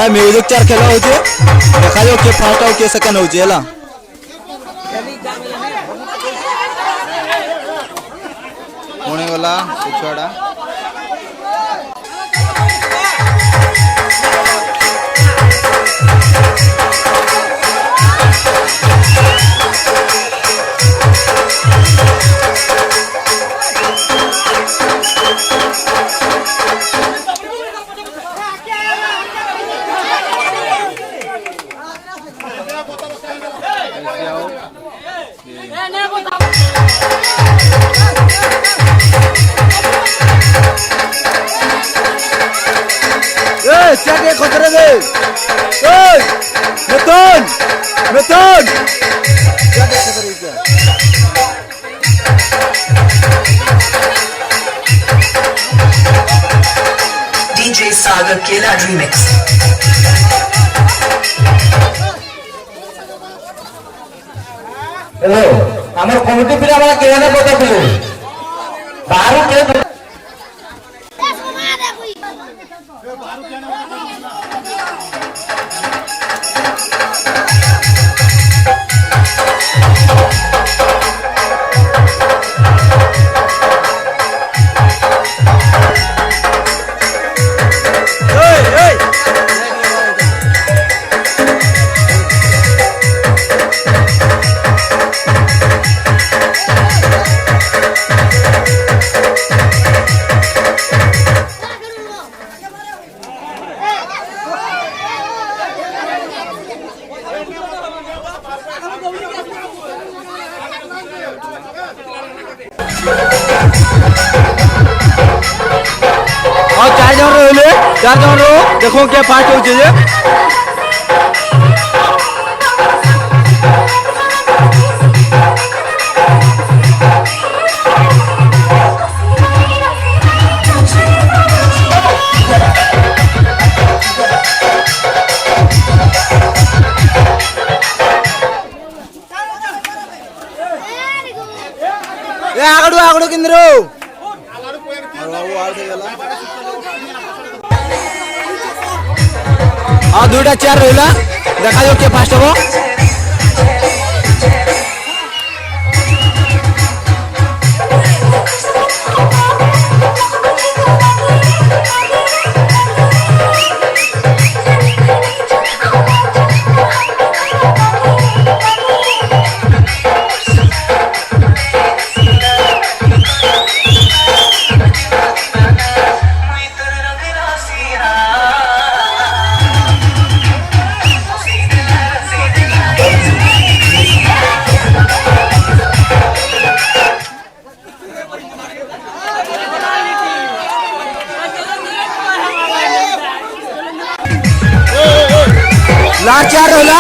Music चार खेला हो देखा जाओ के फर्स्ट और के सेकंड हो होने वाला छुआड़ा खतरे दे मिथुन मिथुन DJ Sagar Kela Remix. Hello हमारे कमिटी पिला वाला केना पता पिले बाहर के और 4 जन रहे 4 जन रो देखो क्या फास्ट हो चाहिए आगड़ू आगड़ू किंदरू और 2टा चेयर रहा देखा जाओ के फास्ट हो लास्ट 4 होला